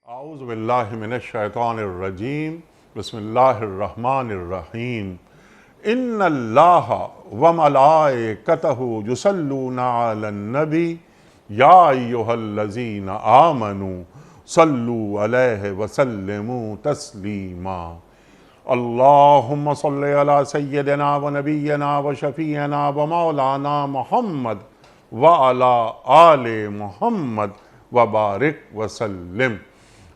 اعوذ باللہ من الشیطان الرجیم بسم اللہ الرحمن الرحیم ان اللہ وملائکتہ یصلون علی النبی یا ایہا الذین آمنوا صلوا علیہ وسلموا تسلیما اللہم صلی علی سیدنا و نبینا و شفیعنا و مولانا محمد وعلی آل محمد وبارک وسلم۔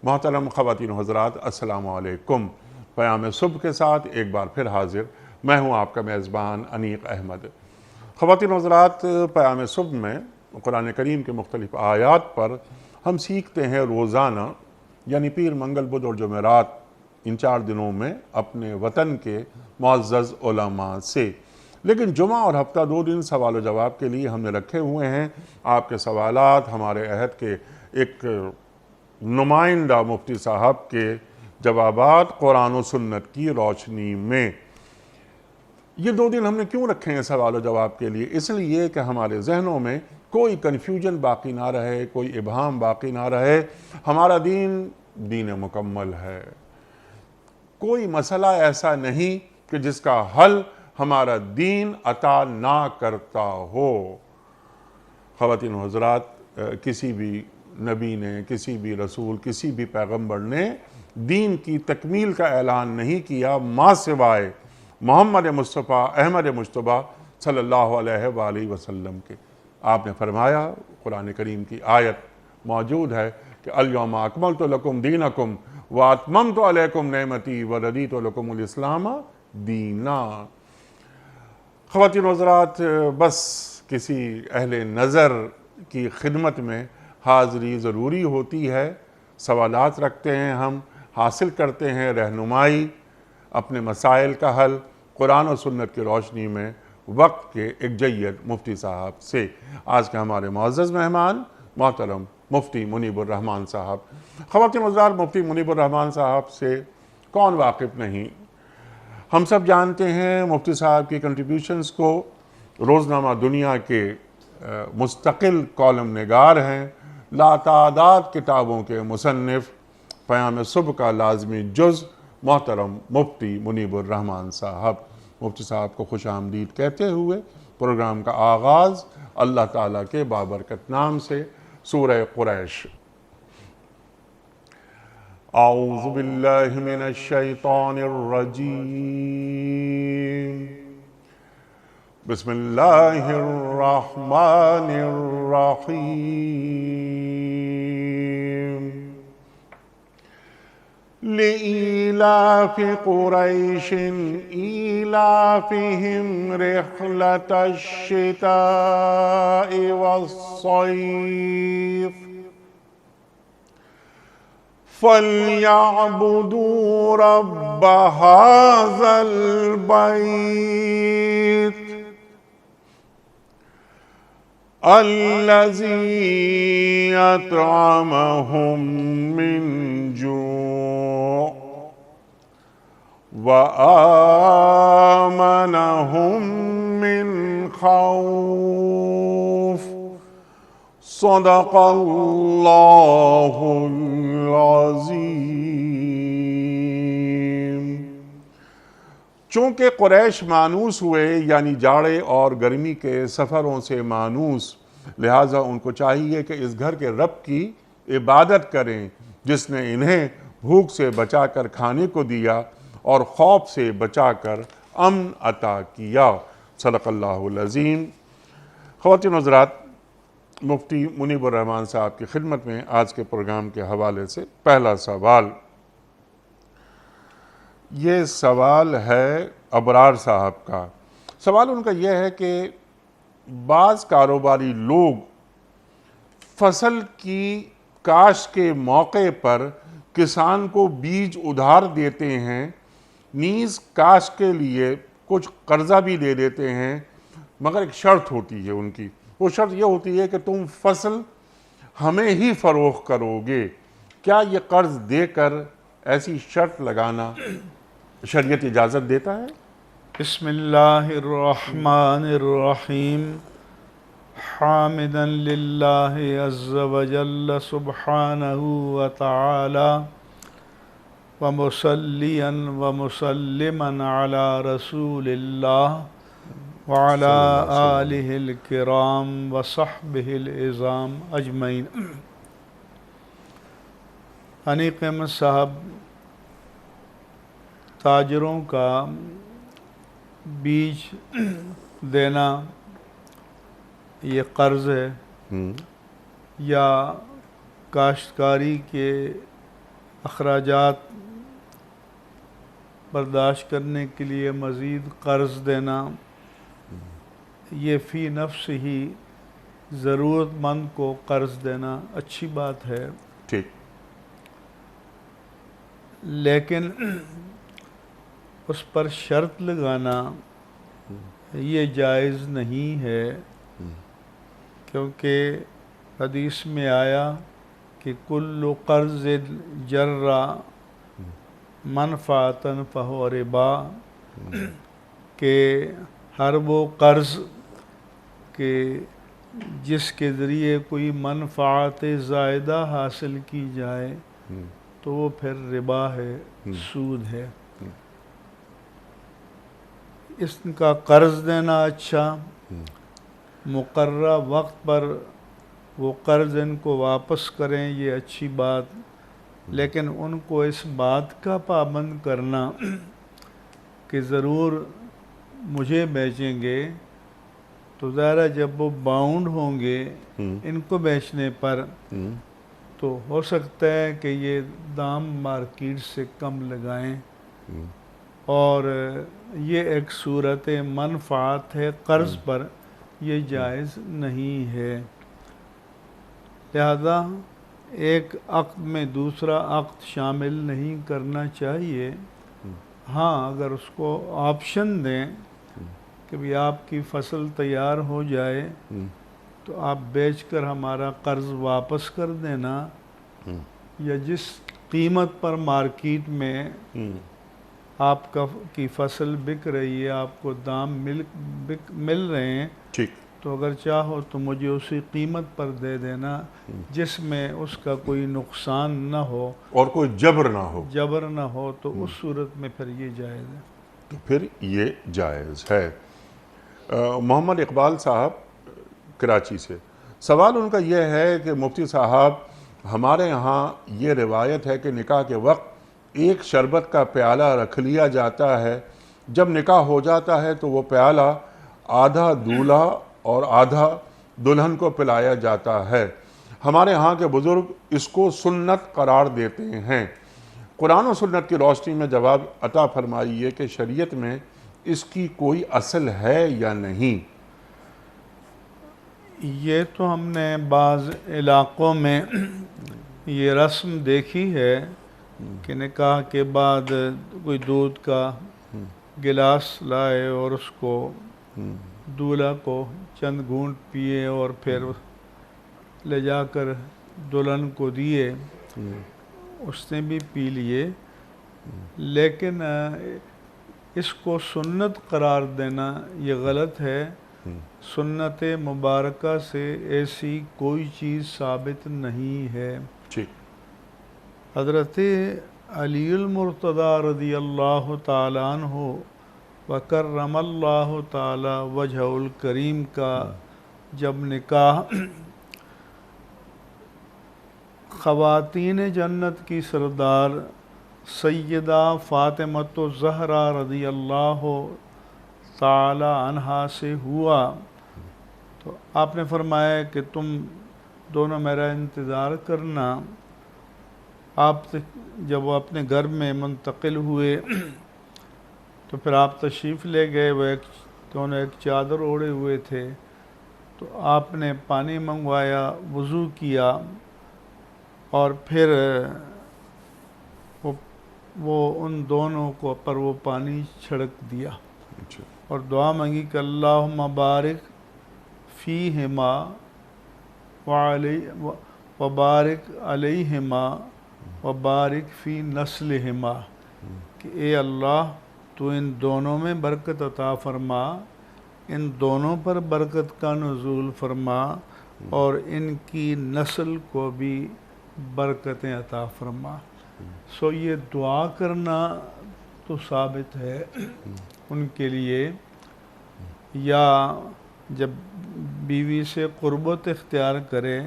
محترم خواتین و حضرات، السلام علیکم۔ پیام صبح کے ساتھ ایک بار پھر حاضر میں ہوں آپ کا میزبان انیق احمد۔ خواتین و حضرات، پیام صبح میں قرآن کریم کے مختلف آیات پر ہم سیکھتے ہیں روزانہ، یعنی پیر، منگل، بدھ اور جمعرات، ان 4 دنوں میں اپنے وطن کے معزز علماء سے۔ لیکن جمعہ اور ہفتہ 2 دن سوال و جواب کے لیے ہم نے رکھے ہوئے ہیں۔ آپ کے سوالات، ہمارے عہد کے ایک نمائندہ مفتی صاحب کے جوابات قرآن و سنت کی روشنی میں۔ یہ 2 دن ہم نے کیوں رکھے ہیں سوال و جواب کے لیے؟ اس لیے کہ ہمارے ذہنوں میں کوئی کنفیوژن باقی نہ رہے، کوئی ابہام باقی نہ رہے۔ ہمارا دین دین مکمل ہے۔ کوئی مسئلہ ایسا نہیں کہ جس کا حل ہمارا دین عطا نہ کرتا ہو۔ خواتین و حضرات، کسی بھی نبی نے، کسی بھی رسول، کسی بھی پیغمبر نے دین کی تکمیل کا اعلان نہیں کیا ماں سوائے محمد مصطفیٰ احمد مجتبیٰ صلی اللہ علیہ وآلہ وسلم کے۔ آپ نے فرمایا، قرآن کریم کی آیت موجود ہے کہ الیوم اکملت لکم دینکم واتممت علیکم نعمتی ورضیت لکم الاسلام دینا۔ خواتین و حضرات، بس کسی اہل نظر کی خدمت میں حاضری ضروری ہوتی ہے۔ سوالات رکھتے ہیں، ہم حاصل کرتے ہیں رہنمائی، اپنے مسائل کا حل قرآن و سنت کی روشنی میں وقت کے ایک جید مفتی صاحب سے۔ آج کے ہمارے معزز مہمان محترم مفتی منیب الرحمان صاحب۔ خواتین و حضرات، مفتی منیب الرحمان صاحب سے کون واقف نہیں؟ ہم سب جانتے ہیں مفتی صاحب کی کنٹریبیوشنز کو۔ روزنامہ دنیا کے مستقل کالم نگار ہیں، لاتعداد کتابوں کے مصنف، پیام صبح کا لازمی جز محترم مفتی منیب الرحمان صاحب۔ مفتی صاحب کو خوش آمدید کہتے ہوئے پروگرام کا آغاز اللہ تعالیٰ کے بابرکت نام سے، سورہ قریش۔ اعوذ باللہ من الشیطان الرجیم، بسم اللہ الرحمن الرحیم۔ لإیلاف قریش ایلافہم رحلۃ الشتاء والصیف فَلْيَعْبُدُوا رَبَّ هَٰذَا الْبَيْتِ الَّذِي أَطْعَمَهُم مِّن جُوعٍ وَآمَنَهُم مِّن خَوْفٍ۔ صدق اللہ العظیم۔ چونکہ قریش مانوس ہوئے، یعنی جاڑے اور گرمی کے سفروں سے مانوس، لہٰذا ان کو چاہیے کہ اس گھر کے رب کی عبادت کریں جس نے انہیں بھوک سے بچا کر کھانے کو دیا اور خوف سے بچا کر امن عطا کیا۔ صدق اللہ العظیم۔ خواتین و حضرات، مفتی منیب الرحمان صاحب کی خدمت میں آج کے پروگرام کے حوالے سے پہلا سوال۔ یہ سوال ہے ابرار صاحب کا۔ سوال ان کا یہ ہے کہ بعض کاروباری لوگ فصل کی کاشت کے موقع پر کسان کو بیج ادھار دیتے ہیں، نیز کاشت کے لیے کچھ قرضہ بھی دے دیتے ہیں، مگر ایک شرط ہوتی ہے ان کی۔ وہ شرط یہ ہوتی ہے کہ تم فصل ہمیں ہی فروخت کرو گے۔ کیا یہ قرض دے کر ایسی شرط لگانا شریعت اجازت دیتا ہے؟ بسم اللہ الرحمن الرحیم۔ حامدا للہ عز وجل سبحانہ وتعالی ومصلیا ومسلما علی رسول اللہ وعلی صلی اللہ علیہ وسلم۔ آلہ الکرام وصحبہ العظام اجمعین۔ انیق احمد صاحب، تاجروں کا بیج دینا یہ قرض ہے یا کاشتکاری کے اخراجات برداشت کرنے کے لیے مزید قرض دینا، یہ فی نفس ہی ضرورت مند کو قرض دینا اچھی بات ہے، ٹھیک، لیکن اس پر شرط لگانا یہ جائز نہیں ہے، کیونکہ حدیث میں آیا کہ کل قرض جر منفعۃ فہو ربا، کہ ہر وہ قرض کہ جس کے ذریعے کوئی منفعت زائدہ حاصل کی جائے تو وہ پھر ربا ہے، سود ہے۔ اس کا قرض دینا اچھا، مقررہ وقت پر وہ قرض ان کو واپس کریں یہ اچھی بات، لیکن ان کو اس بات کا پابند کرنا کہ ضرور مجھے بیچیں گے، تو ظاہر جب وہ باؤنڈ ہوں گے ان کو بیچنے پر تو ہو سکتا ہے کہ یہ دام مارکیٹ سے کم لگائیں، اور یہ ایک صورت منفعت ہے، قرض پر یہ جائز نہیں ہے۔ لہذا ایک عقد میں دوسرا عقد شامل نہیں کرنا چاہیے۔ ہاں، اگر اس کو آپشن دیں کہ بھی آپ کی فصل تیار ہو جائے تو آپ بیچ کر ہمارا قرض واپس کر دینا، یا جس قیمت پر مارکیٹ میں آپ کی فصل بک رہی ہے، آپ کو دام مل رہے ہیں، ٹھیک، تو اگر چاہو تو مجھے اسی قیمت پر دے دینا جس میں اس کا کوئی نقصان نہ ہو اور کوئی جبر نہ ہو، تو اس صورت میں پھر یہ جائز ہے۔ تو پھر یہ جائز ہے۔ محمد اقبال صاحب کراچی سے، سوال ان کا یہ ہے کہ مفتی صاحب، ہمارے یہاں یہ روایت ہے کہ نکاح کے وقت ایک شربت کا پیالہ رکھ لیا جاتا ہے، جب نکاح ہو جاتا ہے تو وہ پیالہ آدھا دولہا اور آدھا دلہن کو پلایا جاتا ہے۔ ہمارے ہاں کے بزرگ اس کو سنت قرار دیتے ہیں۔ قرآن و سنت کی روشنی میں جواب عطا فرمائیے کہ شریعت میں اس کی کوئی اصل ہے یا نہیں؟ یہ تو ہم نے بعض علاقوں میں یہ رسم دیکھی ہے کہ نکاح کے بعد کوئی دودھ کا گلاس لائے اور اس کو دولہا کو چند گھونٹ پیے اور پھر لے جا کر دلہن کو دیے، اس نے بھی پی لیے، لیکن اس کو سنت قرار دینا یہ غلط ہے۔ سنت مبارکہ سے ایسی کوئی چیز ثابت نہیں ہے۔ حضرت علی المرتضیٰ رضی اللہ تعالیٰ عنہ وکرم اللہ تعالی وجہ الکریم کا جب نکاح خواتین جنت کی سردار سیدہ فاطمۃ الزہرا رضی اللہ تعالی عنہا سے ہوا، تو آپ نے فرمایا کہ تم دونوں میرا انتظار کرنا۔ آپ جب وہ اپنے گھر میں منتقل ہوئے تو پھر آپ تشریف لے گئے، وہ دونوں ایک چادر اوڑھے ہوئے تھے، تو آپ نے پانی منگوایا، وضو کیا، اور پھر وہ ان دونوں کو پر وہ پانی چھڑک دیا اور دعا مانگی کہ اللہم بارک فیہما وبارک علیہما وبارک فی نسلہما، کہ اے اللہ تو ان دونوں میں برکت عطا فرما، ان دونوں پر برکت کا نزول فرما اور ان کی نسل کو بھی برکتیں عطا فرما۔ سو یہ دعا کرنا تو ثابت ہے ان کے لیے، یا جب بیوی سے قربت اختیار کرے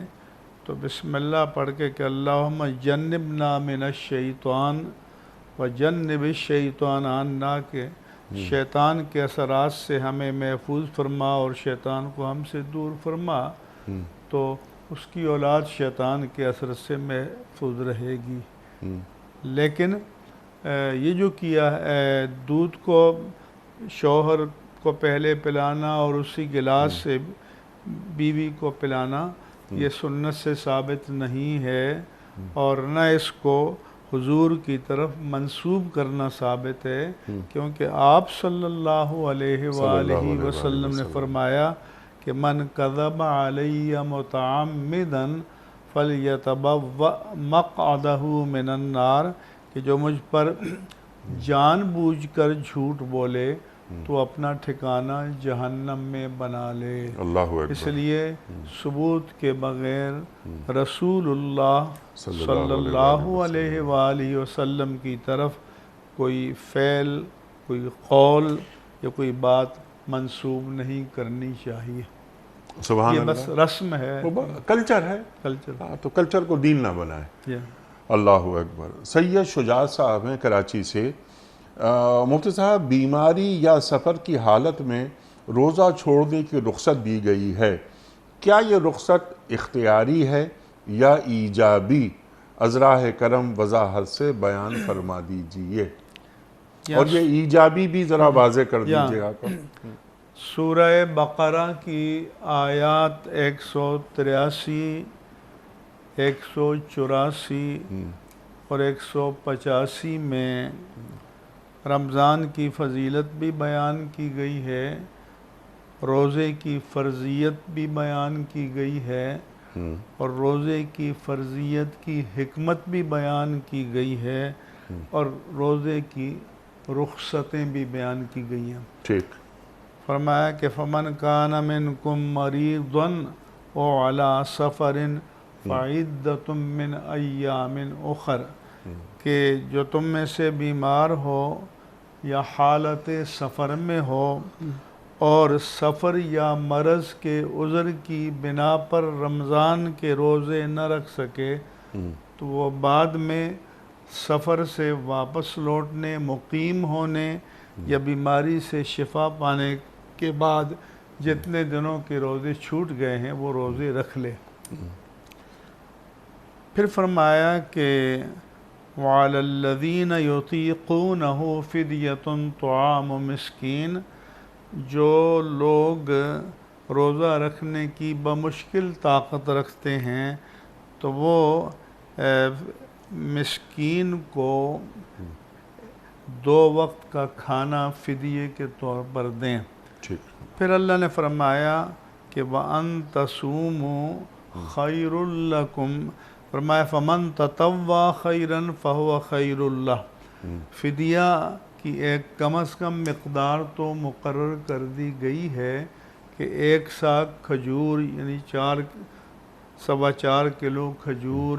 تو بسم اللہ پڑھ کے کہ اللہم جنبنا من الشیطان و جنب الشیطان عنا، کہ شیطان کے اثرات سے ہمیں محفوظ فرما اور شیطان کو ہم سے دور فرما، تو اس کی اولاد شیطان کے اثر سے محفوظ رہے گی۔ لیکن یہ جو کیا ہے دودھ کو شوہر کو پہلے پلانا اور اسی گلاس سے بیوی کو پلانا، یہ سنت سے ثابت نہیں ہے، اور نہ اس کو حضور کی طرف منسوب کرنا ثابت ہے، کیونکہ آپ صلی اللہ علیہ وآلہ وسلم نے فرمایا کہ من کذب علی متعمدا فلیتبوأ مقعدہ من النار، کہ جو مجھ پر جان بوجھ کر جھوٹ بولے تو اپنا ٹھکانہ جہنم میں بنا لے۔ اللہ اکبر۔ اس لیے ثبوت کے بغیر رسول اللہ صلی اللہ علیہ وآلہ وسلم کی طرف کوئی فعل، کوئی قول یا کوئی بات منسوب نہیں کرنی چاہیے۔ سبحان یہ اللہ، بس رسم ہے، کلچر ہے، کلچر۔ تو کلچر کو دین نہ بنائے۔ اللہ اکبر۔ سید شجاعت صاحب ہیں کراچی سے۔ مفتی صاحب، بیماری یا سفر کی حالت میں روزہ چھوڑنے کی رخصت دی گئی ہے، کیا یہ رخصت اختیاری ہے یا ایجابی؟ ازراہ کرم وضاحت سے بیان فرما دیجئے، اور یہ ایجابی بھی ذرا واضح کر دیجئے آپ۔ سورہ بقرہ کی آیات 183، 184 اور 185 میں رمضان کی فضیلت بھی بیان کی گئی ہے، روزے کی فرضیت بھی بیان کی گئی ہے، اور روزے کی فرضیت کی حکمت بھی بیان کی گئی ہے، اور روزے کی رخصتیں بھی بیان کی گئی ہیں۔ ٹھیک۔ فرمایا کہ فمن کان منکم مریضا او علی سفر فعدۃ من ایام اخر، کہ جو تم میں سے بیمار ہو یا حالت سفر میں ہو اور سفر یا مرض کے عذر کی بنا پر رمضان کے روزے نہ رکھ سکے تو وہ بعد میں سفر سے واپس لوٹنے، مقیم ہونے یا بیماری سے شفا پانے کے بعد جتنے دنوں کے روزے چھوٹ گئے ہیں وہ روزے رکھ لے۔ پھر فرمایا کہ وَعَلَى الَّذِينَ يُطِيقُونَهُ فِدْيَةٌ طَعَامُ مِسْكِينٍ، جو لوگ روزہ رکھنے کی بمشکل طاقت رکھتے ہیں تو وہ مسکین کو 2 وقت کا کھانا فدیے کے طور پر دیں۔ پھر اللہ نے فرمایا کہ وَأَن تَصُومُوا خَيْرٌ لَكُمْ، فرمایا فَمَن تَطَوَّعَ خَيْرًا فَهُوَ خَيْرٌ لَهُ، فدیہ کی ایک کم از کم مقدار تو مقرر کر دی گئی ہے کہ 1 ساگ کھجور یعنی 4.25 کلو کھجور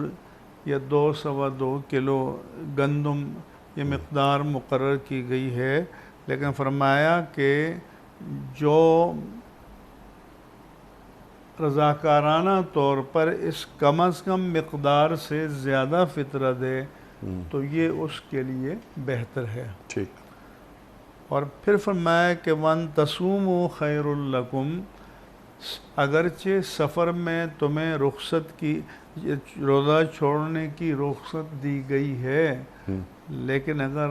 یا 2.25 کلو گندم، یہ مقدار مقرر کی گئی ہے، لیکن فرمایا کہ جو رضاکارانہ طور پر اس کم از کم مقدار سے زیادہ فطرہ دے تو یہ اس کے لیے بہتر ہے۔ ٹھیک۔ اور پھر فرمایا کہ وَأَن تَصُومُوا خَيْرٌ لَكُمْ، اگرچہ سفر میں تمہیں رخصت کی، روزہ چھوڑنے کی رخصت دی گئی ہے، لیکن اگر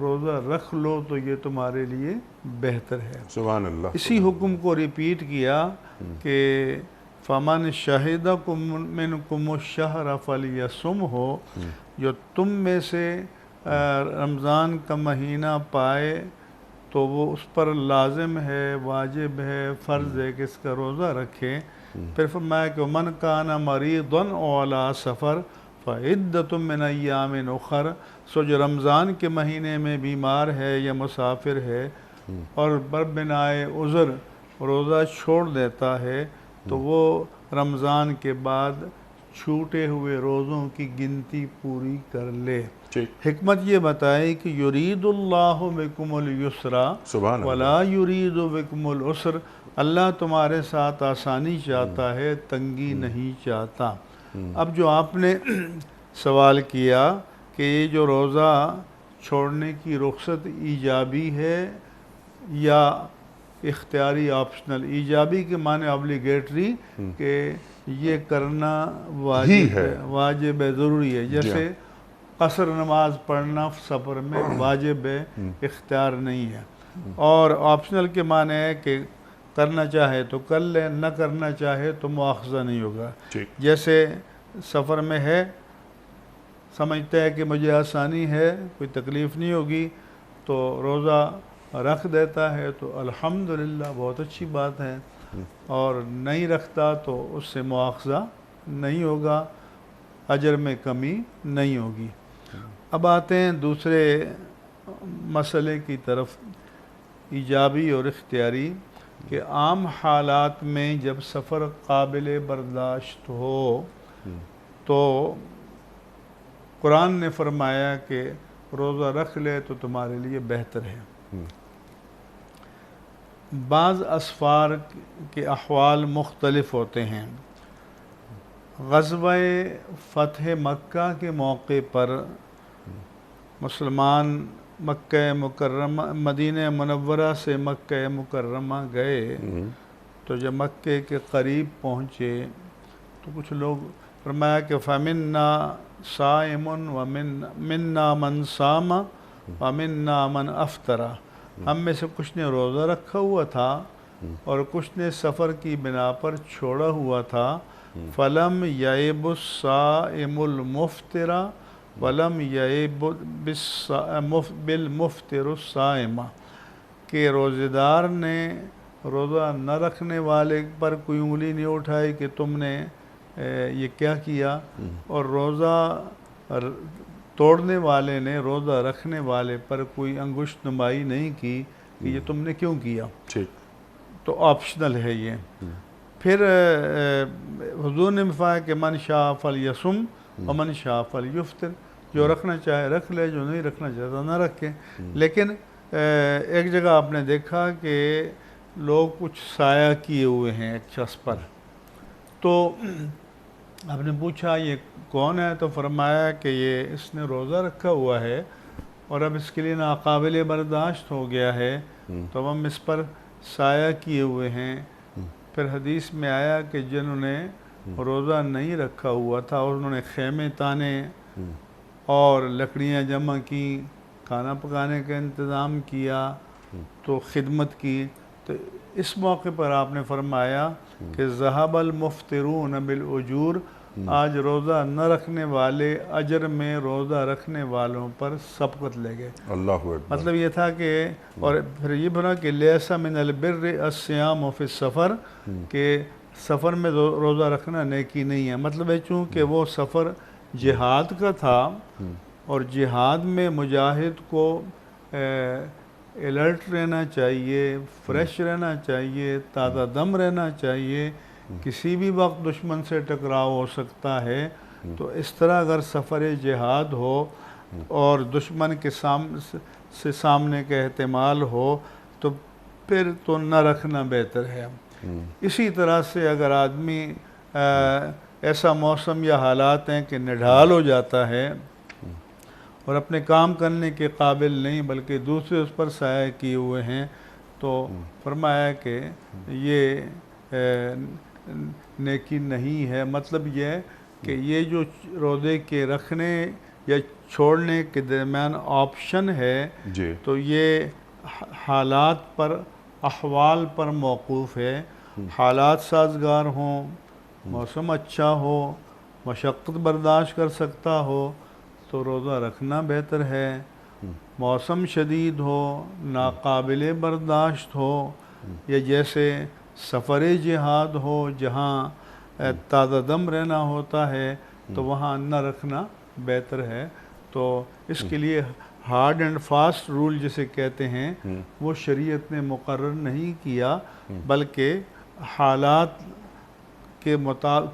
روزہ رکھ لو تو یہ تمہارے لیے بہتر ہے۔ سبحان اللہ۔ اسی حکم کو ریپیٹ کیا کہ فَمَن شَهِدَكُم مِّنكُمُ الشَّهْرَ فَلْيَصُمْهُ، جو تم میں سے رمضان کا مہینہ پائے تو وہ اس پر لازم ہے، واجب ہے، فرض ہے کہ اس کا روزہ رکھے۔ پھر فرمایا کہ مَن كَانَ مَرِيضًا أَوْ عَلَىٰ سَفَرٍ فَعِدَّةٌ مِّنْ أَيَّامٍ أُخَرَ، سو جو رمضان کے مہینے میں بیمار ہے یا مسافر ہے اور بر بنائے عذر روزہ چھوڑ دیتا ہے تو وہ رمضان کے بعد چھوٹے ہوئے روزوں کی گنتی پوری کر لے۔ ٹھیک، حکمت یہ بتائی کہ یرید اللہ بکم اليسر سبحان اللہ، ولا یرید بکم العسر، اللہ تمہارے ساتھ آسانی چاہتا ہے، تنگی نہیں چاہتا۔ اب جو آپ نے سوال کیا کہ یہ جو روزہ چھوڑنے کی رخصت ایجابی ہے یا اختیاری آپشنل، ایجابی کے معنی obligatory کہ یہ کرنا واجب ہے، ضروری ہے، جیسے قصر نماز پڑھنا سفر میں واجب ہے، اختیار نہیں ہے۔ اور آپشنل کے معنی ہے کہ کرنا چاہے تو کر لے، نہ کرنا چاہے تو مواخذہ نہیں ہوگا۔ جیسے سفر میں ہے، سمجھتا ہے کہ مجھے آسانی ہے، کوئی تکلیف نہیں ہوگی، تو روزہ رکھ دیتا ہے تو الحمدللہ بہت اچھی بات ہے، اور نہیں رکھتا تو اس سے مواخذہ نہیں ہوگا، اجر میں کمی نہیں ہوگی۔ اب آتے ہیں دوسرے مسئلے کی طرف، ایجابی اور اختیاری، کہ عام حالات میں جب سفر قابل برداشت ہو تو قرآن نے فرمایا کہ روزہ رکھ لے تو تمہارے لیے بہتر ہے۔ بعض اسفار کے احوال مختلف ہوتے ہیں۔ غزوہ فتح مکہ کے موقع پر مسلمان مکہ مکرمہ، مدینہ منورہ سے مکہ مکرمہ گئے، تو جب مکے کے قریب پہنچے تو کچھ لوگ فرمایا کہ فَمِنَّا صَائِمٌ وَمِنَّا مَنْ صَامَ وَمِنَّا مَنْ أَفْطَرَ، ہم میں سے کچھ نے روزہ رکھا ہوا تھا اور کچھ نے سفر کی بنا پر چھوڑا ہوا تھا۔ فَلَمْ يَعِبُ الصَّائِمُ الْمُفْطِرَ وَلَمْ يَعِبُ بِالْمُفْطِرُ الصَّائِمَ، کہ روزہ دار نے روزہ نہ رکھنے والے پر کوئی انگلی نہیں اٹھائی کہ تم نے یہ کیا کیا، اور روزہ توڑنے والے نے روزہ رکھنے والے پر کوئی انگشت نمائی نہیں کی کہ یہ تم نے کیوں کیا۔ تو آپشنل ہے یہ۔ پھر حضور نے فرمایا کہ من شاء فلیصم ومن شاء فلیفطر، جو رکھنا چاہے رکھ لے، جو نہیں رکھنا چاہتا نہ رکھے۔ لیکن ایک جگہ آپ نے دیکھا کہ لوگ کچھ سایہ کیے ہوئے ہیں ایک شخص پر، تو آپ نے پوچھا یہ کون ہے، تو فرمایا کہ یہ اس نے روزہ رکھا ہوا ہے اور اب اس کے لیے ناقابل برداشت ہو گیا ہے، تو ہم اس پر سایہ کیے ہوئے ہیں۔ پھر حدیث میں آیا کہ جنہوں نے روزہ نہیں رکھا ہوا تھا اور انہوں نے خیمے تانے اور لکڑیاں جمع کی، کھانا پکانے کا انتظام کیا، تو خدمت کی، تو اس موقع پر آپ نے فرمایا کہ ذہب المفطرون بالاجور، آج روزہ نہ رکھنے والے اجر میں روزہ رکھنے والوں پر سبقت لے گئے۔ اللہ اکبر۔ مطلب یہ تھا کہ، اور پھر یہ بنا کہ لیس من البر الصیام فی السفر، کہ سفر میں روزہ رکھنا نیکی نہیں ہے۔ مطلب ہے چونکہ وہ سفر جہاد کا تھا، اور جہاد میں مجاہد کو الرٹ رہنا چاہیے، فریش رہنا چاہیے، تازہ دم رہنا چاہیے، کسی بھی وقت دشمن سے ٹکراؤ ہو سکتا ہے۔ تو اس طرح اگر سفر جہاد ہو اور دشمن کے سامنے کا احتمال ہو تو پھر تو نہ رکھنا بہتر ہے۔ اسی طرح سے اگر آدمی ایسا موسم یا حالات ہیں کہ نڈھال ہو جاتا ہے اور اپنے کام کرنے کے قابل نہیں بلکہ دوسرے اس پر سایہ کیے ہوئے ہیں، تو فرمایا کہ یہ نیکی نہیں ہے۔ مطلب یہ ہے کہ یہ جو روزے کے رکھنے یا چھوڑنے کے درمیان آپشن ہے، تو یہ حالات پر، احوال پر موقوف ہے۔ حالات سازگار ہوں، موسم اچھا ہو، مشقت برداشت کر سکتا ہو تو روزہ رکھنا بہتر ہے۔ موسم شدید ہو، ناقابل برداشت ہو، یا جیسے سفر جہاد ہو جہاں تازہ دم رہنا ہوتا ہے، تو وہاں نہ رکھنا بہتر ہے۔ تو اس کے لیے ہارڈ اینڈ فاسٹ رول جسے کہتے ہیں وہ شریعت نے مقرر نہیں کیا، بلکہ حالات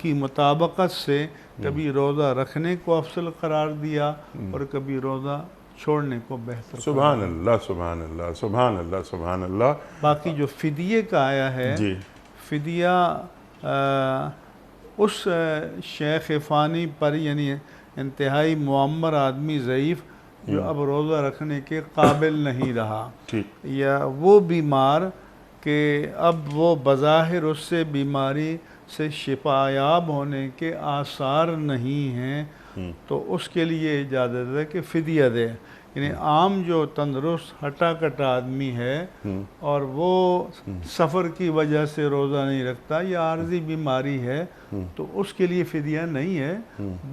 کی مطابقت سے کبھی روزہ رکھنے کو افضل قرار دیا اور کبھی روزہ چھوڑنے کو بہتر۔ سبحان اللہ سبحان اللہ سبحان اللہ سبحان اللہ۔ باقی جو فدیے کا آیا ہے، جی فدیہ اس شیخ فانی پر، یعنی انتہائی معمر آدمی ضعیف جو اب روزہ رکھنے کے قابل نہیں رہا، ٹھیک، یا وہ بیمار کہ اب وہ بظاہر اس سے بیماری سے شفا یاب ہونے کے آثار نہیں ہیں، تو اس کے لیے اجازت ہے کہ فدیہ دے۔ یعنی عام جو تندرست ہٹا کٹا آدمی ہے اور وہ سفر کی وجہ سے روزہ نہیں رکھتا یا عارضی بیماری ہے، تو اس کے لیے فدیہ نہیں ہے،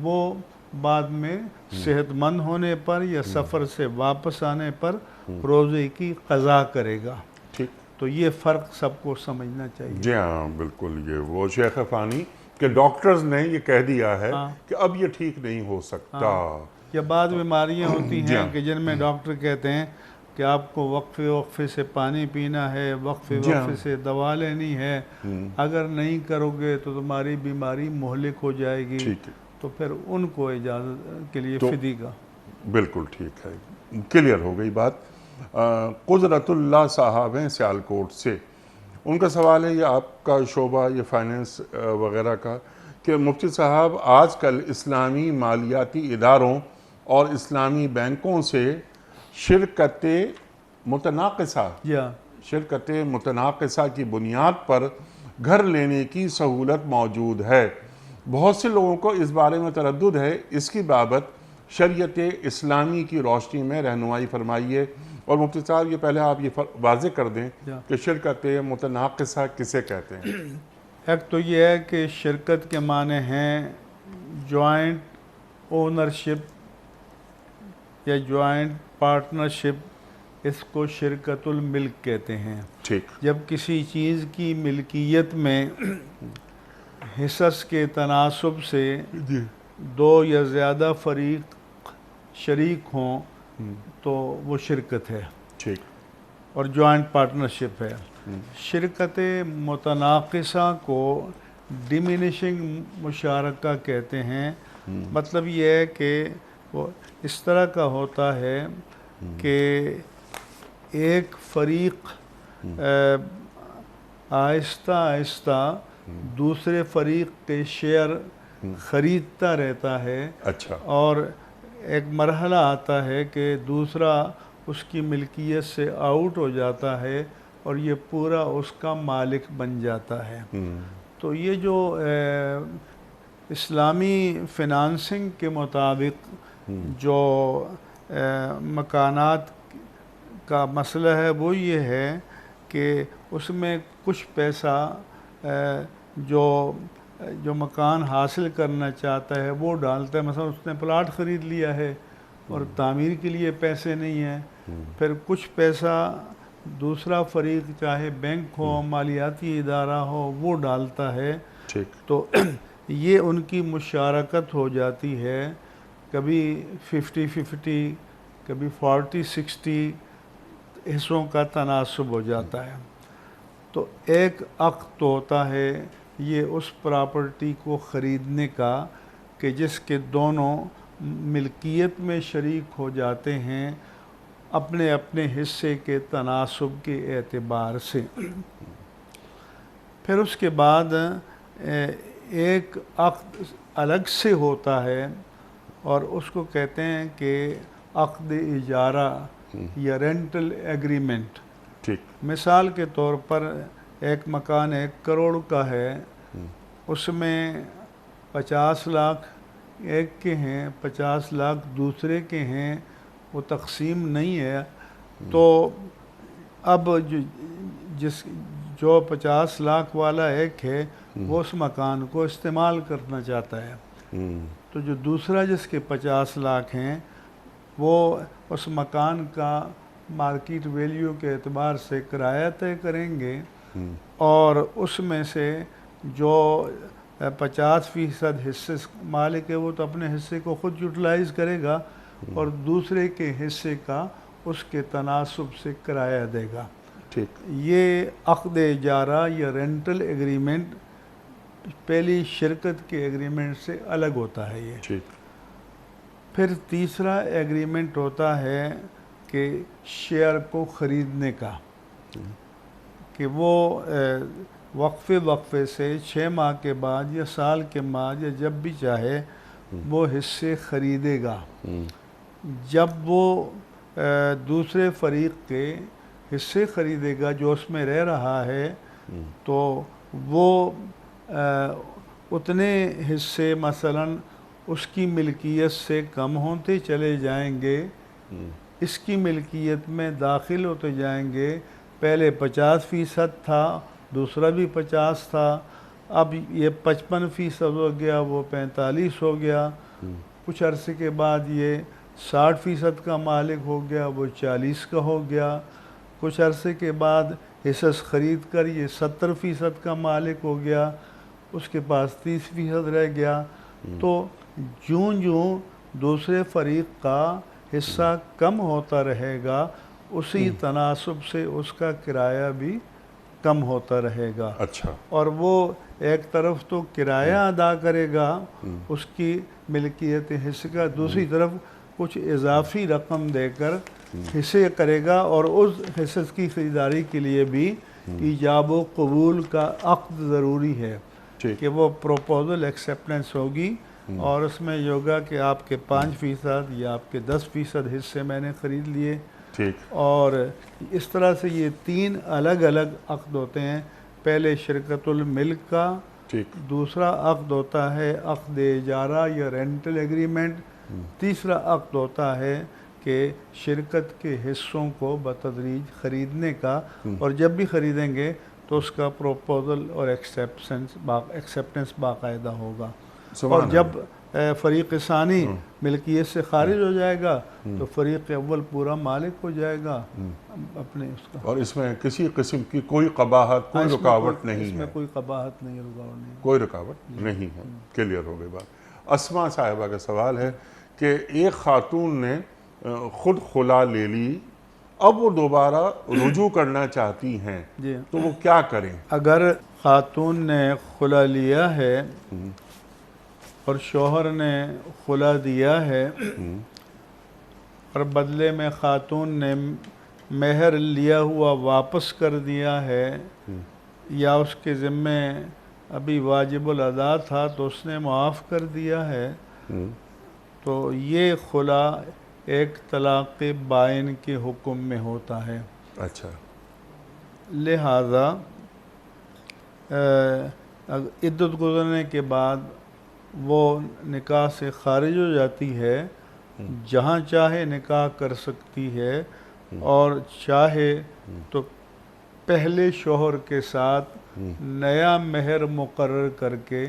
وہ بعد میں صحت مند ہونے پر یا سفر سے واپس آنے پر روزے کی قضا کرے گا۔ ٹھیک، تو یہ فرق سب کو سمجھنا چاہیے۔ جی ہاں بالکل، یہ وہ شیخ فانی کہ ڈاکٹرز نے یہ کہہ دیا ہے کہ اب یہ ٹھیک نہیں ہو سکتا۔ یا بعض بیماریاں ہوتی ہیں کہ جن میں ڈاکٹر کہتے ہیں کہ آپ کو وقفے وقفے سے پانی پینا ہے، وقفے وقفے سے دوا لینی ہے، اگر نہیں کرو گے تو تمہاری بیماری مہلک ہو جائے گی، تو پھر ان کو اجازت کے لیے فدیہ کا۔ بالکل ٹھیک ہے، کلیئر ہو گئی بات۔ قدرت اللہ صاحب ہیں سیالکوٹ سے، ان کا سوال ہے، یہ آپ کا شعبہ یہ فائنینس وغیرہ کا، کہ مفتی صاحب آج کل اسلامی مالیاتی اداروں اور اسلامی بینکوں سے شرکت متناقصہ کی بنیاد پر گھر لینے کی سہولت موجود ہے۔ بہت سے لوگوں کو اس بارے میں تردد ہے، اس کی بابت شریعت اسلامی کی روشنی میں رہنمائی فرمائیے۔ اور مفتی صاحب یہ پہلے آپ یہ واضح کر دیں کہ شرکت متناقصہ کسے کہتے ہیں؟ ایک تو یہ ہے کہ شرکت کے معنی ہیں جوائنٹ اونرشپ یا جوائنٹ پارٹنرشپ، اس کو شرکت الملک کہتے ہیں۔ ٹھیک، جب کسی چیز کی ملکیت میں حصص کے تناسب سے دو یا زیادہ فریق شریک ہوں تو وہ شرکت ہے، ٹھیک، اور جوائنٹ پارٹنرشپ ہے۔ شرکت متناقصہ کو ڈیمینشنگ مشارکہ کہتے ہیں۔ مطلب یہ ہے کہ وہ اس طرح کا ہوتا ہے کہ ایک فریق آہستہ آہستہ دوسرے فریق کے شیئر خریدتا رہتا ہے، اچھا، اور ایک مرحلہ آتا ہے کہ دوسرا اس کی ملکیت سے آؤٹ ہو جاتا ہے اور یہ پورا اس کا مالک بن جاتا ہے۔ تو یہ جو اسلامی فنانسنگ کے مطابق جو مکانات کا مسئلہ ہے وہ یہ ہے کہ اس میں کچھ پیسہ جو مکان حاصل کرنا چاہتا ہے وہ ڈالتا ہے۔ مثلا اس نے پلاٹ خرید لیا ہے اور تعمیر کے لیے پیسے نہیں ہیں، پھر کچھ پیسہ دوسرا فریق چاہے بینک ہو، مالیاتی ادارہ ہو، وہ ڈالتا ہے۔ تو یہ ان کی مشارکت ہو جاتی ہے، کبھی 50-50، کبھی 40-60 حصوں کا تناسب ہو جاتا ہے۔ تو ایک عقد ہوتا ہے یہ اس پراپرٹی کو خریدنے کا کہ جس کے دونوں ملکیت میں شریک ہو جاتے ہیں اپنے اپنے حصے کے تناسب کے اعتبار سے۔ پھر اس کے بعد ایک عقد الگ سے ہوتا ہے اور اس کو کہتے ہیں کہ عقد اجارہ یا رینٹل ایگریمنٹ۔ مثال کے طور پر ایک مکان 1 کروڑ کا ہے، اس میں 50 لاکھ ایک کے ہیں، 50 لاکھ دوسرے کے ہیں، وہ تقسیم نہیں ہے، تو اب جو 50 لاکھ والا ایک ہے وہ اس مکان کو استعمال کرنا چاہتا ہے، تو جو دوسرا جس کے 50 لاکھ ہیں وہ اس مکان کا مارکیٹ ویلیو کے اعتبار سے کرایہ طے کریں گے، اور اس میں سے جو 50% حصے مالک ہے وہ تو اپنے حصے کو خود یوٹیلائز کرے گا، اور دوسرے کے حصے کا اس کے تناسب سے کرایہ دے گا۔ ٹھیک، یہ عقد اجارہ یا رینٹل ایگریمنٹ پہلی شرکت کے ایگریمنٹ سے الگ ہوتا ہے یہ۔ ٹھیک، پھر تیسرا ایگریمنٹ ہوتا ہے کہ شیئر کو خریدنے کا، کہ وہ وقفے سے 6 ماہ کے بعد یا سال کے بعد یا جب بھی چاہے وہ حصے خریدے گا۔ جب وہ دوسرے فریق کے حصے خریدے گا جو اس میں رہ رہا ہے، تو وہ اتنے حصے مثلاً اس کی ملکیت سے کم ہوتے چلے جائیں گے، اس کی ملکیت میں داخل ہوتے جائیں گے۔ پہلے 50% تھا، دوسرا بھی 50 تھا، اب یہ 55% ہو گیا، وہ 45 ہو گیا۔ کچھ عرصے کے بعد یہ 60% کا مالک ہو گیا، وہ 40 کا ہو گیا۔ کچھ عرصے کے بعد حصص خرید کر یہ 70% کا مالک ہو گیا، اس کے پاس 30% رہ گیا۔ تو جوں دوسرے فریق کا حصہ کم ہوتا رہے گا، اسی تناسب سے اس کا کرایہ بھی کم ہوتا رہے گا۔ اچھا، اور وہ ایک طرف تو کرایہ ادا کرے گا اس کی ملکیت حصے کا، دوسری طرف کچھ اضافی رقم دے کر حصے کرے گا، اور اس حصے کی خریداری کے لیے بھی ایجاب و قبول کا عقد ضروری ہے کہ وہ پروپوزل ایکسیپٹنس ہوگی، اور اس میں یہ ہوگا کہ آپ کے 5% یا آپ کے 10% حصے میں نے خرید لیے۔ اور اس طرح سے یہ 3 الگ الگ عقد ہوتے ہیں۔ پہلے شرکت الملک کا، دوسرا عقد ہوتا ہے عقد اجارہ یا رینٹل ایگریمنٹ، تیسرا عقد ہوتا ہے کہ شرکت کے حصوں کو بتدریج خریدنے کا، اور جب بھی خریدیں گے تو اس کا پروپوزل اور ایکسیپٹنس باقاعدہ ہوگا۔ اور جب فریق ثانی ملکیت سے خارج ہو جائے گا تو فریق اول پورا مالک ہو جائے گا اپنے اس کا۔ اور اس میں کسی قسم کی کوئی قباحت، کوئی رکاوٹ نہیں ہے؟ اس میں کوئی قباحت نہیں ہے، رکاوٹ نہیں، کوئی رکاوٹ نہیں ہے۔ کلیئر ہو گئی بات۔ اسما صاحبہ کا سوال ہے کہ ایک خاتون نے خود خلا لے لی، اب وہ دوبارہ رجوع کرنا چاہتی ہیں، تو وہ کیا کریں؟ اگر خاتون نے خلا لیا ہے اور شوہر نے خلا دیا ہے اور بدلے میں خاتون نے مہر لیا ہوا واپس کر دیا ہے، یا اس کے ذمے ابھی واجب الادا تھا تو اس نے معاف کر دیا ہے، تو یہ خلا ایک طلاق بائن کے حکم میں ہوتا ہے۔ اچھا، لہذا عدت گزرنے کے بعد وہ نکاح سے خارج ہو جاتی ہے، جہاں چاہے نکاح کر سکتی ہے، اور چاہے تو پہلے شوہر کے ساتھ نیا مہر مقرر کر کے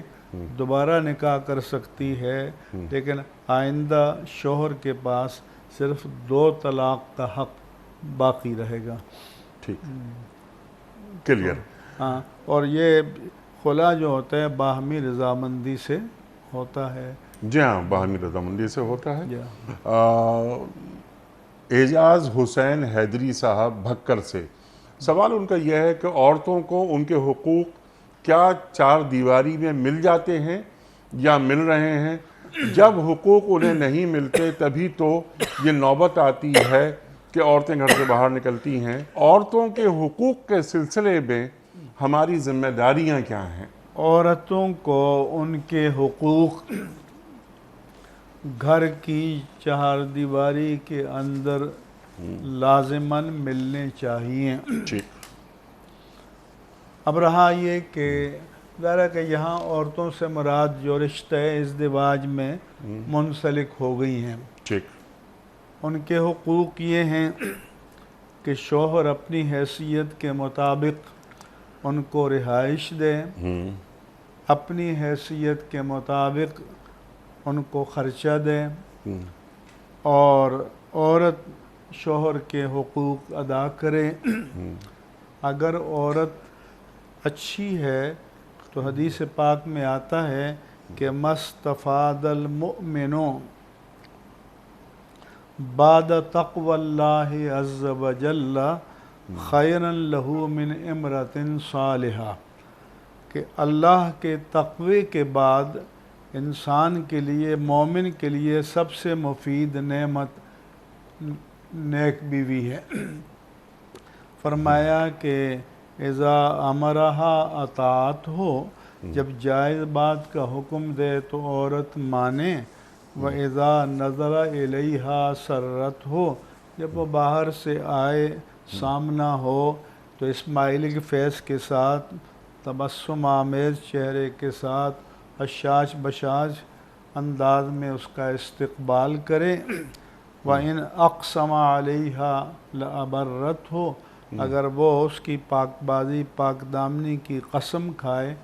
دوبارہ نکاح کر سکتی ہے، لیکن آئندہ شوہر کے پاس صرف 2 طلاق کا حق باقی رہے گا۔ ٹھیک، کلیئر۔ ہاں، اور یہ خلا جو ہوتا ہے باہمی رضامندی سے ہوتا ہے۔ جی ہاں، باہمی رضامندی سے ہوتا ہے۔ اعجاز حسین حیدری صاحب بھکر سے سوال ان کا یہ ہے کہ عورتوں کو ان کے حقوق کیا 4 دیواری میں مل جاتے ہیں یا مل رہے ہیں؟ جب حقوق انہیں نہیں ملتے تبھی تو یہ نوبت آتی ہے کہ عورتیں گھر سے باہر نکلتی ہیں۔ عورتوں کے حقوق کے سلسلے میں ہماری ذمہ داریاں کیا ہیں؟ عورتوں کو ان کے حقوق گھر کی 4 دیواری کے اندر لازماً ملنے چاہیے۔ اب رہا یہ کہ ظاہر ہے کہ یہاں عورتوں سے مراد جو رشتہ ازدواج میں منسلک ہو گئی ہیں، ان کے حقوق یہ ہیں کہ شوہر اپنی حیثیت کے مطابق ان کو رہائش دے، اپنی حیثیت کے مطابق ان کو خرچہ دے، اور عورت شوہر کے حقوق ادا کرے۔ اگر عورت اچھی ہے تو حدیث پاک میں آتا ہے کہ مستفاد المؤمنون بعد تقوی اللہ عز وجل خیرا لہ من امرۃ صالحہ، کہ اللہ کے تقوی کے بعد انسان کے لیے، مومن کے لیے سب سے مفید نعمت نیک بیوی ہے۔ فرمایا کہ اذا امرہا اطاعت ہو، جب جائز بات کا حکم دے تو عورت مانے، وَإِذَا نَظَرَ إِلَيْهَا سَرَّتْ ہو، جب وہ باہر سے آئے سامنا ہو تو اسماعیلی کے فیس کے ساتھ، تبسم آمیز چہرے کے ساتھ، حشاش بشاش انداز میں اس کا استقبال کرے۔ وَإِنْ أَقْسَمَ عَلَيْهَا لَأَبَرَّتْ ہو، اگر وہ اس کی پاک بازی پاک دامنی کی قسم کھائے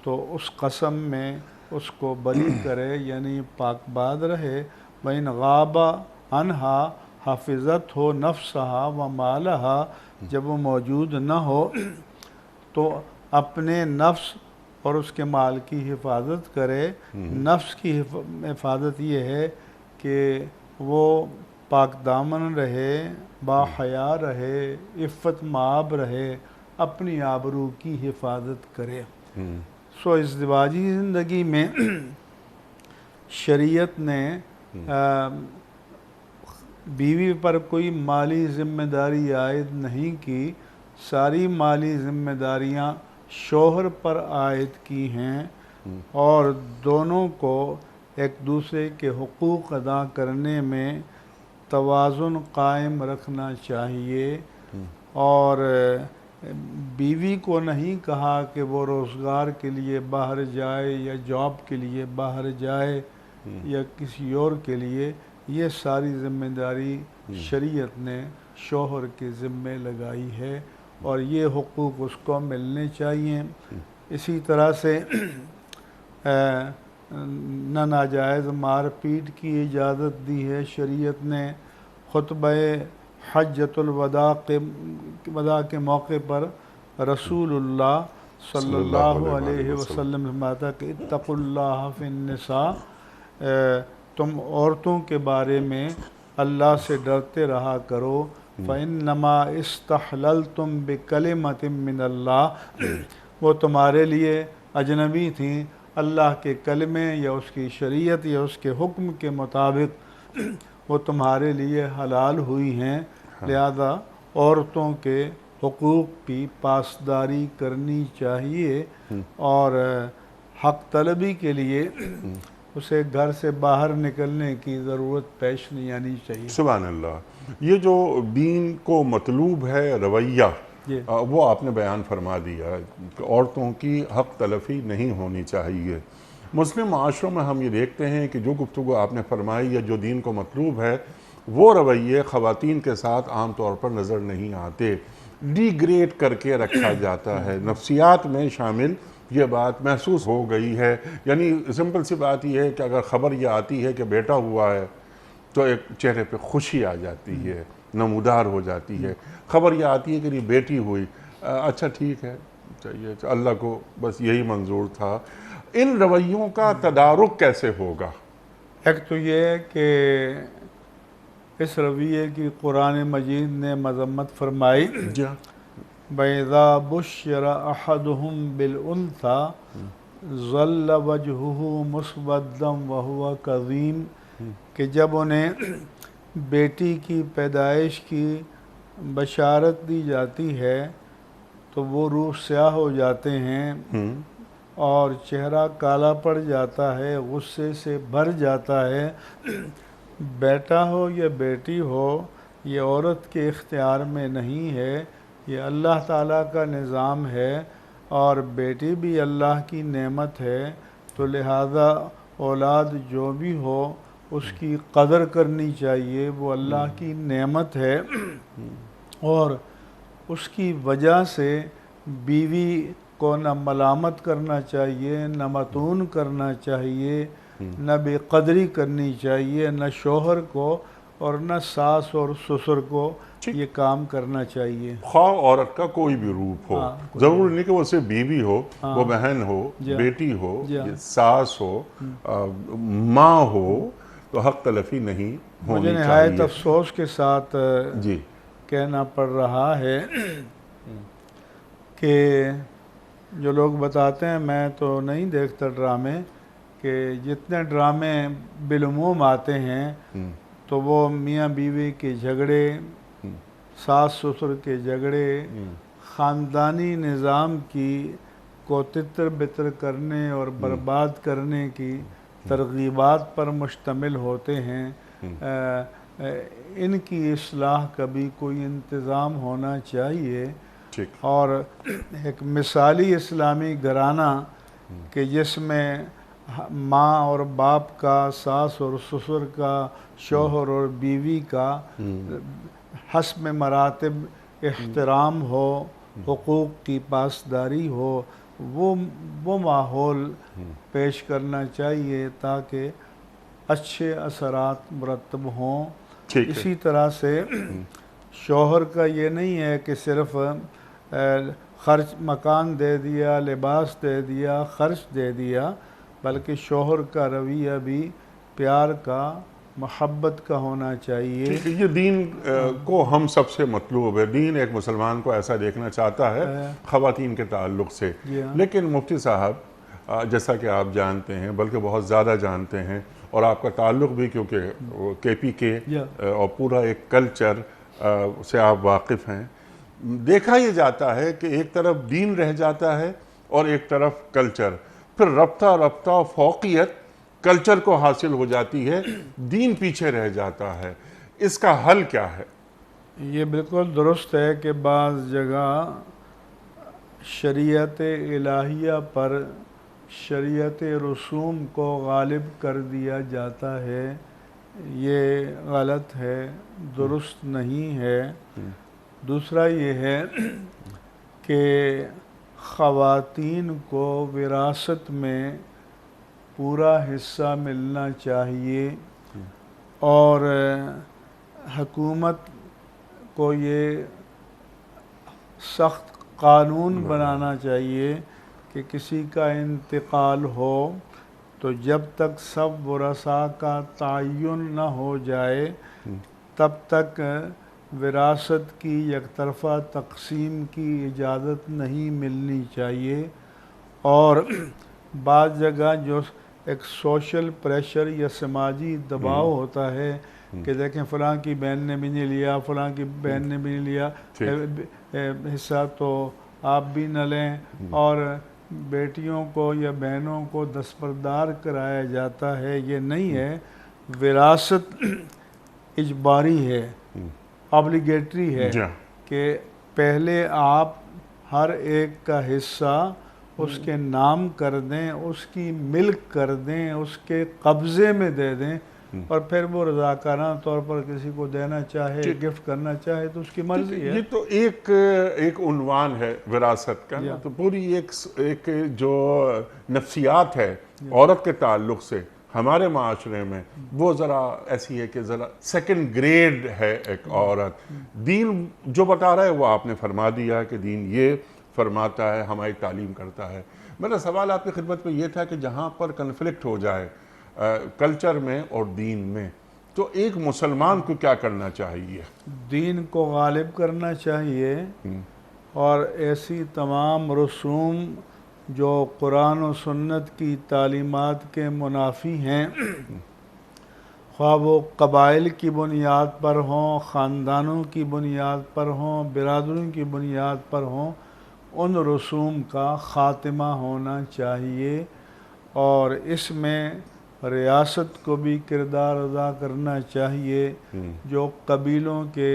تو اس قسم میں اس کو بری کرے، یعنی پاک باز رہے۔ وَإِنْ غَابَ عَنْهَا حَفِظَتْ ہو نَفْسَهَا وَمَالَهَا، جب وہ موجود نہ ہو تو اپنے نفس اور اس کے مال کی حفاظت کرے۔ نفس کی حفاظت یہ ہے کہ وہ پاک دامن رہے، با حیا رہے، عفت مآب رہے، اپنی آبرو کی حفاظت کرے۔ سو ازدواجی زندگی میں شریعت نے بیوی پر کوئی مالی ذمہ داری عائد نہیں کی، ساری مالی ذمہ داریاں شوہر پر عائد کی ہیں، اور دونوں کو ایک دوسرے کے حقوق ادا کرنے میں توازن قائم رکھنا چاہیے۔ اور بیوی کو نہیں کہا کہ وہ روزگار کے لیے باہر جائے یا جاب کے لیے باہر جائے یا کسی اور کے لیے، یہ ساری ذمہ داری شریعت نے شوہر کے ذمے لگائی ہے، اور یہ حقوق اس کو ملنے چاہیے۔ اسی طرح سے نہ ناجائز مار پیٹ کی اجازت دی ہے شریعت نے۔ خطبہ حجۃ الوداع کے موقع پر رسول اللہ صلی اللہ علیہ وسلم فرماتا کہ اتقوا اللہ فی النساء، تم عورتوں کے بارے میں اللہ سے ڈرتے رہا کرو۔ فَإِنَّمَا اسْتَحْلَلْتُمْ بِكَلِمَةٍ مِّنَ اللَّهِ، وہ تمہارے لیے اجنبی تھیں، اللہ کے کلمے یا اس کی شریعت یا اس کے حکم کے مطابق وہ تمہارے لیے حلال ہوئی ہیں، لہذا عورتوں کے حقوق کی پاسداری کرنی چاہیے، اور حق طلبی کے لیے اسے گھر سے باہر نکلنے کی ضرورت پیش نہیں آنی چاہیے۔ سبحان اللہ۔ یہ جو دین کو مطلوب ہے رویہ، وہ آپ نے بیان فرما دیا کہ عورتوں کی حق تلفی نہیں ہونی چاہیے۔ مسلم معاشروں میں ہم یہ دیکھتے ہیں کہ جو گفتگو آپ نے فرمائی یا جو دین کو مطلوب ہے، وہ رویے خواتین کے ساتھ عام طور پر نظر نہیں آتے، ڈی گریڈ کر کے رکھا جاتا ہے، نفسیات میں شامل یہ بات محسوس ہو گئی ہے۔ یعنی سمپل سی بات یہ ہے کہ اگر خبر یہ آتی ہے کہ بیٹا ہوا ہے تو ایک چہرے پہ خوشی آ جاتی ہے، نمودار ہو جاتی ہے۔ خبر یہ آتی ہے کہ نہیں بیٹی ہوئی، اچھا ٹھیک ہے، چاہیے اللہ کو بس یہی منظور تھا۔ ان رویوں کا تدارک کیسے ہوگا؟ ایک تو یہ ہے کہ اس رویے کی قرآن مجید نے مذمت فرمائی۔ وَإِذَا بُشِّرَ أَحَدُهُمْ بِالْأُنْثَى ظَلَّ وَجْهُهُ مُسْوَدًّا وَهُوَ كَظِيمٌ، کہ جب انہیں بیٹی کی پیدائش کی بشارت دی جاتی ہے تو وہ روح سیاہ ہو جاتے ہیں اور چہرہ کالا پڑ جاتا ہے، غصے سے بھر جاتا ہے۔ بیٹا ہو یا بیٹی ہو، یہ عورت کے اختیار میں نہیں ہے، یہ اللہ تعالیٰ کا نظام ہے، اور بیٹی بھی اللہ کی نعمت ہے، تو لہذا اولاد جو بھی ہو اس کی قدر کرنی چاہیے، وہ اللہ کی نعمت ہے، اور اس کی وجہ سے بیوی کو نہ ملامت کرنا چاہیے، نہ متون کرنا چاہیے، نہ بے قدری کرنی چاہیے، نہ شوہر کو اور نہ ساس اور سسر کو یہ کام کرنا چاہیے۔ خواہ عورت کا کوئی بھی روپ ہو، ضروری نہیں کہ وہ صرف بیوی ہو، وہ بہن ہو، بیٹی ہو، ساس ہو، ماں ہو، تو حق تلفی نہیں مجھے ہونی نہایت چاہیے۔ افسوس کے ساتھ جی کہنا پڑ رہا ہے کہ جو لوگ بتاتے ہیں، میں تو نہیں دیکھتا ڈرامے، کہ جتنے ڈرامے بالعموم آتے ہیں تو وہ میاں بیوی کے جھگڑے، ساس سسر کے جھگڑے، خاندانی نظام کی کو تتر بتر کرنے اور برباد کرنے کی ترغیبات پر مشتمل ہوتے ہیں۔ ان کی اصلاح کا بھی کوئی انتظام ہونا چاہیے، ٹھیک اور ایک مثالی اسلامی گھرانہ کہ جس میں ماں اور باپ کا، ساس اور سسر کا، شوہر اور بیوی کا حسب مراتب احترام ہو، حقوق کی پاسداری ہو، وہ ماحول پیش کرنا چاہیے تاکہ اچھے اثرات مرتب ہوں۔ ٹھیک ہے، اسی طرح سے شوہر کا یہ نہیں ہے کہ صرف خرچ، مکان دے دیا، لباس دے دیا، خرچ دے دیا، بلکہ شوہر کا رویہ بھی پیار کا، محبت کا ہونا چاہیے۔ ٹھیک ہے، یہ دین کو ہم سب سے مطلوب ہے۔ دین ایک مسلمان کو ایسا دیکھنا چاہتا ہے خواتین کے تعلق سے۔ جی ہاں۔ لیکن مفتی صاحب، جیسا کہ آپ جانتے ہیں، بلکہ بہت زیادہ جانتے ہیں، اور آپ کا تعلق بھی کیونکہ کے پی کے اور پورا ایک کلچر سے آپ واقف ہیں، دیکھا یہ جاتا ہے کہ ایک طرف دین رہ جاتا ہے اور ایک طرف کلچر، پھر رفتہ رفتہ فوقیت کلچر کو حاصل ہو جاتی ہے، دین پیچھے رہ جاتا ہے۔ اس کا حل کیا ہے؟ یہ بالکل درست ہے کہ بعض جگہ شریعت الہیہ پر شریعت رسوم کو غالب کر دیا جاتا ہے، یہ غلط ہے، درست نہیں ہے۔ دوسرا یہ ہے کہ خواتین کو وراثت میں پورا حصہ ملنا چاہیے، اور حکومت کو یہ سخت قانون بنانا چاہیے کہ کسی کا انتقال ہو تو جب تک سب ورثاء کا تعین نہ ہو جائے تب تک وراثت کی یک طرفہ تقسیم کی اجازت نہیں ملنی چاہیے۔ اور بعض جگہ جو ایک سوشل پریشر یا سماجی دباؤ ہوتا ہے کہ دیکھیں فلاں کی بہن نے بھی نہیں لیا، فلاں کی بہن نے بھی نہیں لیا حصہ، تو آپ بھی نہ لیں، اور بیٹیوں کو یا بہنوں کو دستبردار کرایا جاتا ہے۔ یہ نہیں ہے، وراثت اجباری ہے، آبلیگیٹری ہے کہ پہلے آپ ہر ایک کا حصہ اس کے نام کر دیں، اس کی ملک کر دیں، اس کے قبضے میں دے دیں، اور پھر وہ رضاکارانہ طور پر کسی کو دینا چاہے، گفٹ کرنا چاہے تو اس کی مرضی ہے۔ یہ تو ایک عنوان ہے وراثت کا، تو پوری ایک جو نفسیات ہے عورت کے تعلق سے ہمارے معاشرے میں، وہ ذرا ایسی ہے کہ ذرا سیکنڈ گریڈ ہے ایک عورت۔ دین جو بتا رہا ہے وہ آپ نے فرما دیا کہ دین یہ فرماتا ہے، ہماری تعلیم کرتا ہے۔ میرا سوال آپ کی خدمت میں یہ تھا کہ جہاں پر کنفلکٹ ہو جائے کلچر میں اور دین میں، تو ایک مسلمان کو کیا کرنا چاہیے؟ دین کو غالب کرنا چاہیے، اور ایسی تمام رسوم جو قرآن و سنت کی تعلیمات کے منافی ہیں، خواہ وہ قبائل کی بنیاد پر ہوں، خاندانوں کی بنیاد پر ہوں، برادریوں کی بنیاد پر ہوں، ان رسوم کا خاتمہ ہونا چاہیے، اور اس میں ریاست کو بھی کردار ادا کرنا چاہیے۔ جو قبیلوں کے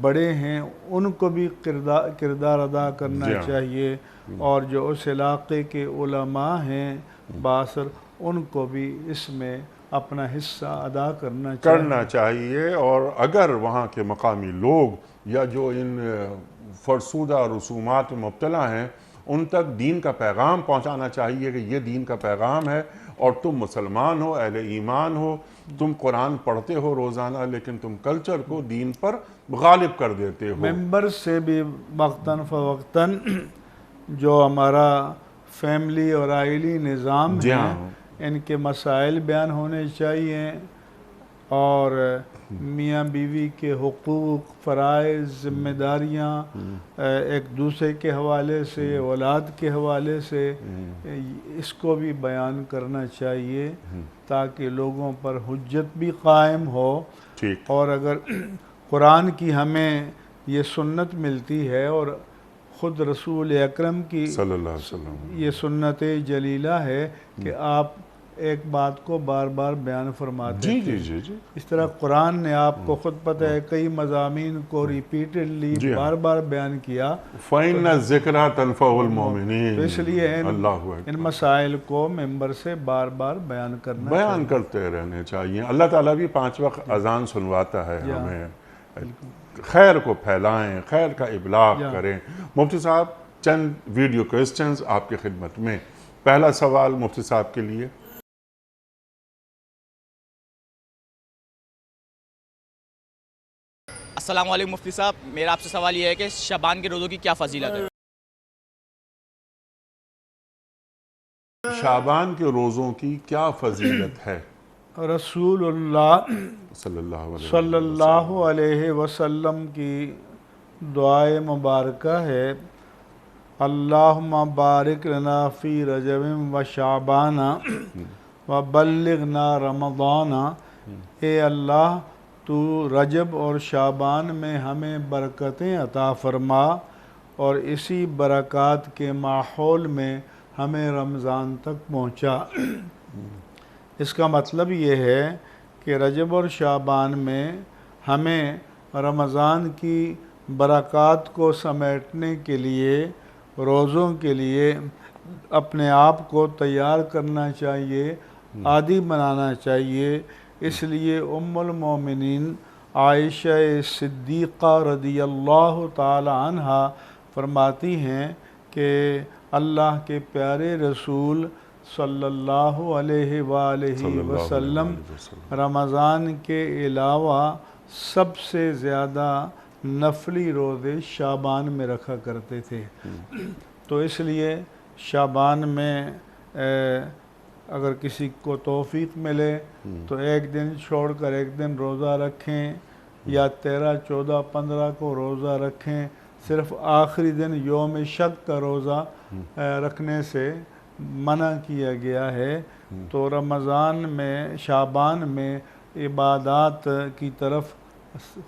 بڑے ہیں ان کو بھی کردار ادا کرنا چاہیے، اور جو اس علاقے کے علماء ہیں باثر، ان کو بھی اس میں اپنا حصہ ادا کرنا چاہیے۔ اور اگر وہاں کے مقامی لوگ یا جو ان فرسودہ رسومات مبتلا ہیں، ان تک دین کا پیغام پہنچانا چاہیے کہ یہ دین کا پیغام ہے، اور تم مسلمان ہو، اہل ایمان ہو، تم قرآن پڑھتے ہو روزانہ، لیکن تم کلچر کو دین پر غالب کر دیتے ہو۔ ممبر سے بھی وقتاً فوقتاً جو ہمارا فیملی اور آئلی نظام ہے، ان کے مسائل بیان ہونے چاہیے، اور میاں بیوی کے حقوق، فرائض، ذمہ داریاں ایک دوسرے کے حوالے سے، اولاد کے حوالے سے، اس کو بھی بیان کرنا چاہیے تاکہ لوگوں پر حجت بھی قائم ہو۔ ٹھیک، اور اگر قرآن کی ہمیں یہ سنت ملتی ہے اور خود رسول اکرم کی صلی اللہ علیہ وسلم، یہ سنت جلیلہ ہے کہ آپ ایک بات کو بار بار بیان فرماتے جی تھے، جی جی جی اس طرح قرآن نے آپ کو خود پتہ ہے کئی مضامین کو ریپیٹڈلی جی ہاں، بار بار بیان کیا، فَإِنَّ الذِّكْرَىٰ تَنفَعُ تو الْمُؤْمِنِينَ۔ اس لیے اللہ ان اکبر، مسائل کو ممبر سے بار بار بیان کرنا بیان چاہیے۔ کرتے رہنے چاہیے۔ اللہ تعالیٰ بھی 5 وقت اذان سنواتا ہے یا ہمیں، خیر کو پھیلائیں، خیر کا ابلاغ یا کریں۔ مفتی صاحب چند ویڈیو کوئسچنز آپ کی خدمت میں۔ پہلا سوال مفتی صاحب کے لیے، السلام علیکم مفتی صاحب، میرا آپ سے سوال یہ ہے کہ شعبان کے روزوں کی کیا فضیلت ہے؟ شعبان کے روزوں کی کیا فضیلت ہے؟ رسول اللہ صلی اللہ علیہ صلی وسلم۔ اللہ علیہ وسلم کی دعائے مبارکہ ہے، اللہم بارک لنا فی رجب و شعبان و بلغنا رمضان۔ اے اللہ تو رجب اور شعبان میں ہمیں برکتیں عطا فرما اور اسی برکات کے ماحول میں ہمیں رمضان تک پہنچا۔ اس کا مطلب یہ ہے کہ رجب اور شعبان میں ہمیں رمضان کی برکات کو سمیٹنے کے لیے، روزوں کے لیے اپنے آپ کو تیار کرنا چاہیے، عادی بنانا چاہیے۔ اس لیے ام المومنین عائشہ صدیقہ رضی اللہ تعالی عنہ فرماتی ہیں کہ اللہ کے پیارے رسول صلی اللہ علیہ وآلہ وسلم رمضان کے علاوہ سب سے زیادہ نفلی روزے شعبان میں رکھا کرتے تھے۔ تو اس لیے شعبان میں اگر کسی کو توفیق ملے تو ایک دن چھوڑ کر ایک دن روزہ رکھیں، یا 13، 14، 15 کو روزہ رکھیں۔ صرف آخری دن یوم شک کا روزہ رکھنے سے منع کیا گیا ہے۔ تو رمضان میں، شعبان میں عبادات کی طرف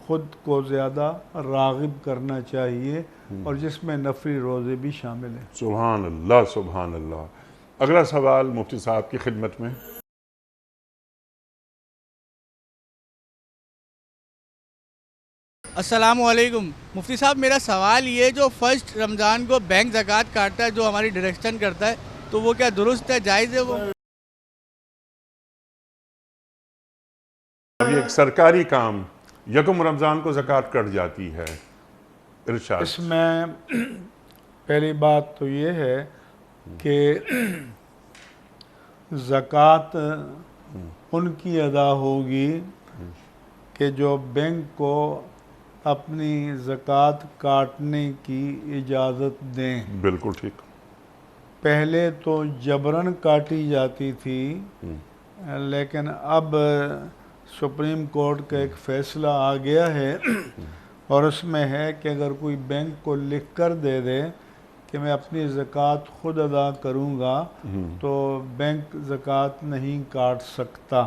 خود کو زیادہ راغب کرنا چاہیے، اور جس میں نفلی روزے بھی شامل ہیں۔ سبحان اللہ، سبحان اللہ۔ اگلا سوال مفتی صاحب کی خدمت میں۔ السلام علیکم مفتی صاحب، میرا سوال یہ، جو فرسٹ رمضان کو بینک زکوٰۃ کاٹتا ہے، جو ہماری ڈائریکشن کرتا ہے، تو وہ کیا درست ہے، جائز ہے وہ؟ اب یہ ایک سرکاری کام، یکم رمضان کو زکوٰۃ کٹ جاتی ہے، ارشاد۔ اس میں پہلی بات تو یہ ہے کہ زکوٰۃ ان کی ادا ہوگی کہ جو بینک کو اپنی زکوٰۃ کاٹنے کی اجازت دیں۔ بالکل ٹھیک۔ پہلے تو جبراً کاٹی جاتی تھی، لیکن اب سپریم کورٹ کا ایک فیصلہ آ گیا ہے، اور اس میں ہے کہ اگر کوئی بینک کو لکھ کر دے دے کہ میں اپنی زکوٰۃ خود ادا کروں گا، تو بینک زکوٰۃ نہیں کاٹ سکتا۔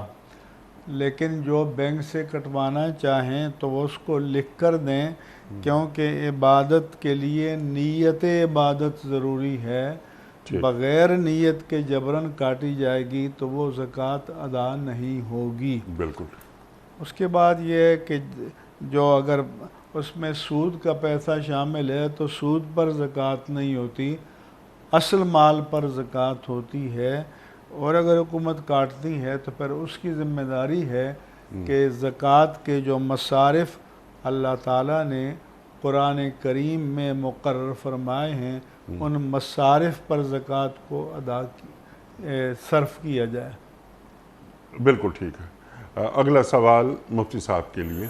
لیکن جو بینک سے کٹوانا چاہیں تو وہ اس کو لکھ کر دیں، کیونکہ عبادت کے لیے نیت عبادت ضروری ہے۔ بغیر نیت کے جبراً کاٹی جائے گی تو وہ زکوٰۃ ادا نہیں ہوگی۔ بالکل۔ اس کے بعد یہ ہے کہ جو اگر اس میں سود کا پیسہ شامل ہے تو سود پر زکوٰۃ نہیں ہوتی، اصل مال پر زکوٰۃ ہوتی ہے، اور اگر حکومت کاٹتی ہے تو پھر اس کی ذمہ داری ہے کہ زکوٰۃ کے جو مصارف اللہ تعالیٰ نے قرآن کریم میں مقرر فرمائے ہیں، ان مصارف پر زکوٰۃ کو صرف کیا جائے۔ بالکل ٹھیک ہے۔ اگلا سوال مفتی صاحب کے لیے۔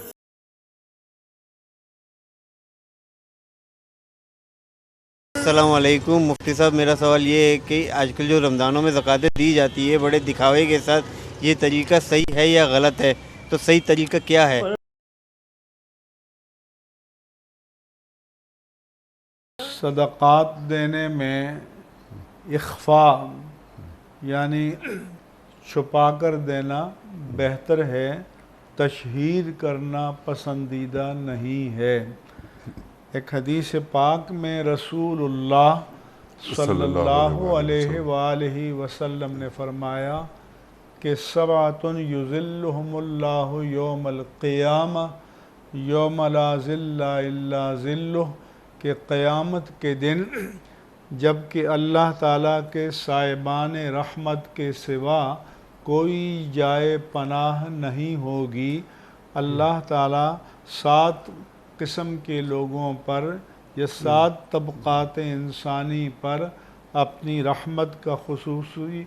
السلام علیکم مفتی صاحب، میرا سوال یہ ہے کہ آج کل جو رمضانوں میں زکوٰۃ دی جاتی ہے بڑے دکھاوے کے ساتھ، یہ طریقہ صحیح ہے یا غلط ہے؟ تو صحیح طریقہ کیا ہے؟ صدقات دینے میں اخفاء یعنی چھپا کر دینا بہتر ہے، تشہیر کرنا پسندیدہ نہیں ہے۔ ایک حدیث پاک میں رسول اللہ صلی اللہ علیہ وآلہ وسلم نے فرمایا کہ سبعۃ یظلہم اللہ یوم القیامہ یوم لا ظل الا ظلہ، کہ قیامت کے دن جب کہ اللہ تعالیٰ کے سائبان رحمت کے سوا کوئی جائے پناہ نہیں ہوگی، اللہ تعالیٰ 7 قسم کے لوگوں پر یا 7 طبقات انسانی پر اپنی رحمت کا خصوصی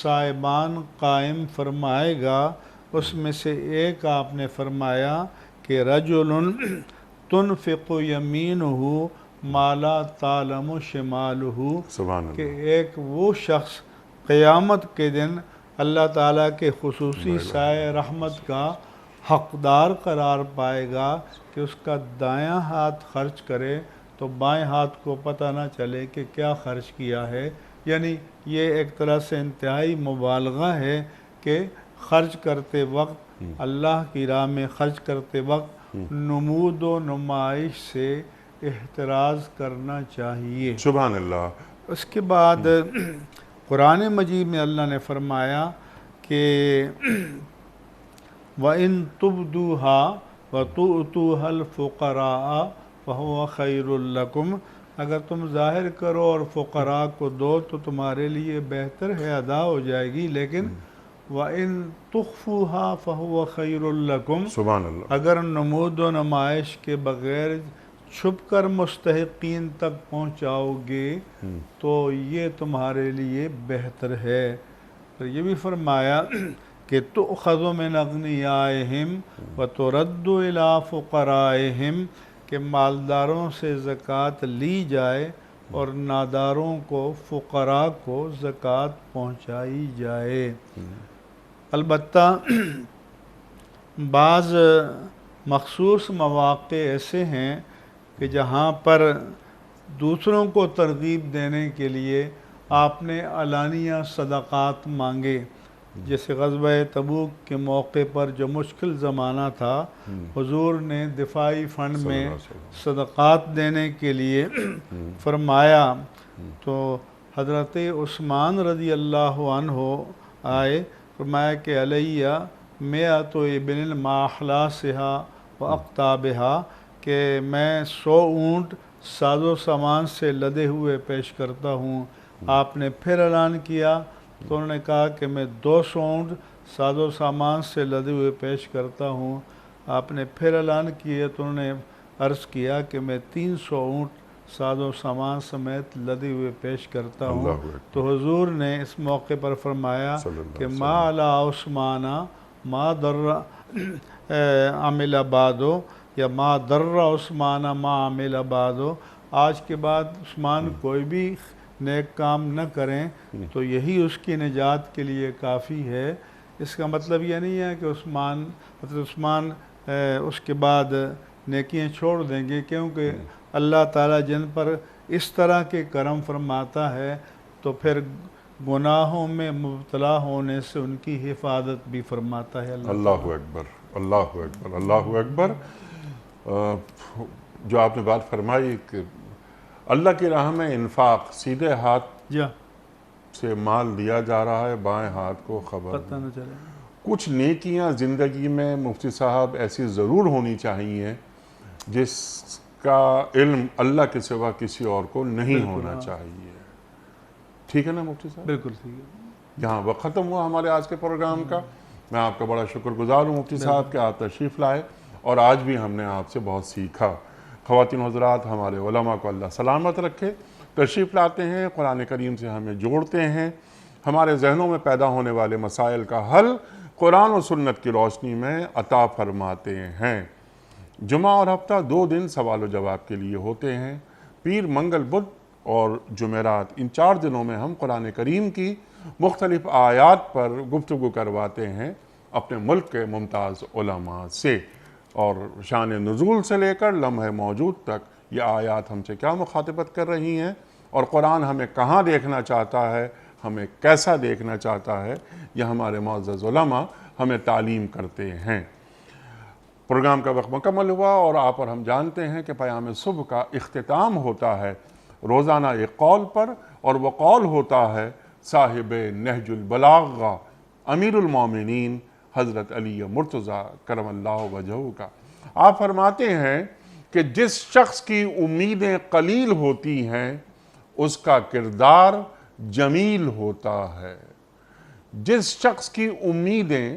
سائبان قائم فرمائے گا۔ اس میں سے ایک آپ نے فرمایا کہ رجل تنفق یمینہ ما لا تعلم شمالہ، کہ ایک وہ شخص قیامت کے دن اللہ تعالیٰ کے خصوصی سائے رحمت کا حقدار قرار پائے گا کہ اس کا دایاں ہاتھ خرچ کرے تو بائیں ہاتھ کو پتہ نہ چلے کہ کیا خرچ کیا ہے۔ یعنی یہ ایک طرح سے انتہائی مبالغہ ہے کہ خرچ کرتے وقت، اللہ کی راہ میں خرچ کرتے وقت نمود و نمائش سے احتراز کرنا چاہیے۔ سبحان اللہ۔ اس کے بعد قرآن مجید میں اللہ نے فرمایا کہ وَإِن تُبْدُوهَا وَتُؤْتُوهَا الْفُقَرَاءَ فَهُوَ خَيْرٌ لَكُمْ، اگر تم ظاہر کرو اور فقراء کو دو تو تمہارے لیے بہتر ہے، ادا ہو جائے گی، لیکن وَإِن تُخْفُوهَا فَهُوَ خَيْرٌ لَكُمْ، سبحان اللہ، اگر نمود و نمائش کے بغیر چھپ کر مستحقین تک پہنچاؤ گے تو یہ تمہارے لیے بہتر ہے۔ اور یہ بھی فرمایا کہ تؤخذ من اغنیائہم وترد الی فقرائہم، کہ مالداروں سے زکوٰۃ لی جائے اور ناداروں کو، فقراء کو زکوٰۃ پہنچائی جائے۔ البتہ بعض مخصوص مواقع ایسے ہیں کہ جہاں پر دوسروں کو ترغیب دینے کے لیے آپ نے علانیہ صدقات مانگے، جیسے غزوہ تبوک کے موقع پر جو مشکل زمانہ تھا، حضور نے دفاعی فنڈ میں صدقات دینے کے لیے فرمایا، تو حضرت عثمان رضی اللہ عنہ آئے، فرمایا کہ علیہ مئۃ ابل ما احلاسها واقطابها، کہ میں 100 اونٹ ساز و سامان سے لدے ہوئے پیش کرتا ہوں۔ آپ نے پھر اعلان کیا تو انہوں نے کہا کہ میں 200 اونٹ ساز و سامان سے لدے ہوئے پیش کرتا ہوں۔ آپ نے پھر اعلان کیا تو انہوں نے عرض کیا کہ میں 300 اونٹ ساز و سامان سمیت لدے ہوئے پیش کرتا ہوں۔ تو حضور نے اس موقع پر فرمایا کہ ما علی عثمان ما در عمل بعدو، یا ما در عثمان ما عمل بعدو، آج کے بعد عثمان کوئی بھی نیک کام نہ کریں تو یہی اس کی نجات کے لیے کافی ہے۔ اس کا مطلب یہ نہیں ہے کہ عثمان اس کے بعد نیکیاں چھوڑ دیں گے، کیونکہ اللہ تعالیٰ جن پر اس طرح کے کرم فرماتا ہے تو پھر گناہوں میں مبتلا ہونے سے ان کی حفاظت بھی فرماتا ہے۔ اللہ اکبر، اللہ اکبر، اللہ اکبر۔ جو آپ نے بات فرمائی کہ اللہ کی راہ میں انفاق، سیدھے ہاتھ سے مال دیا جا رہا ہے، بائیں ہاتھ کو خبر پتہ نہ چلے۔ کچھ نیکیاں زندگی میں مفتی صاحب ایسی ضرور ہونی چاہیے جس کا علم اللہ کے سوا کسی اور کو نہیں ہونا چاہیے۔ ٹھیک ہے نا مفتی صاحب؟ بالکل ٹھیک ہے۔ یہاں وقت ختم ہوا ہمارے آج کے پروگرام کا۔ میں آپ کا بڑا شکر گزار ہوں مفتی صاحب کہ آپ تشریف لائے، اور آج بھی ہم نے آپ سے بہت سیکھا۔ خواتین حضرات، ہمارے علماء کو اللہ سلامت رکھے، تشریف لاتے ہیں، قرآن کریم سے ہمیں جوڑتے ہیں، ہمارے ذہنوں میں پیدا ہونے والے مسائل کا حل قرآن و سنت کی روشنی میں عطا فرماتے ہیں۔ جمعہ اور ہفتہ 2 دن سوال و جواب کے لیے ہوتے ہیں، پیر، منگل، بدھ اور جمعرات، ان 4 دنوں میں ہم قرآن کریم کی مختلف آیات پر گفتگو کرواتے ہیں اپنے ملک کے ممتاز علماء سے، اور شان نزول سے لے کر لمحہ موجود تک یہ آیات ہم سے کیا مخاطبت کر رہی ہیں، اور قرآن ہمیں کہاں دیکھنا چاہتا ہے، ہمیں کیسا دیکھنا چاہتا ہے، یہ ہمارے معزز علماء ہمیں تعلیم کرتے ہیں۔ پروگرام کا وقت مکمل ہوا، اور آپ اور ہم جانتے ہیں کہ پیام صبح کا اختتام ہوتا ہے روزانہ ایک قول پر، اور وہ قول ہوتا ہے صاحب نہج البلاغہ امیر المومنین حضرت علی مرتضیٰ کرم اللہ وجہہ کا۔ آپ فرماتے ہیں کہ جس شخص کی امیدیں قلیل ہوتی ہیں اس کا کردار جمیل ہوتا ہے۔ جس شخص کی امیدیں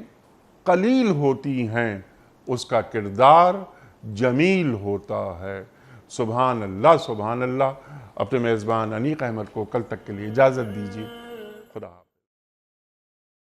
قلیل ہوتی ہیں اس کا کردار جمیل ہوتا ہے۔ سبحان اللہ، سبحان اللہ۔ اپنے میزبان انیق احمد کو کل تک کے لیے اجازت دیجیے۔ خدا حافظ۔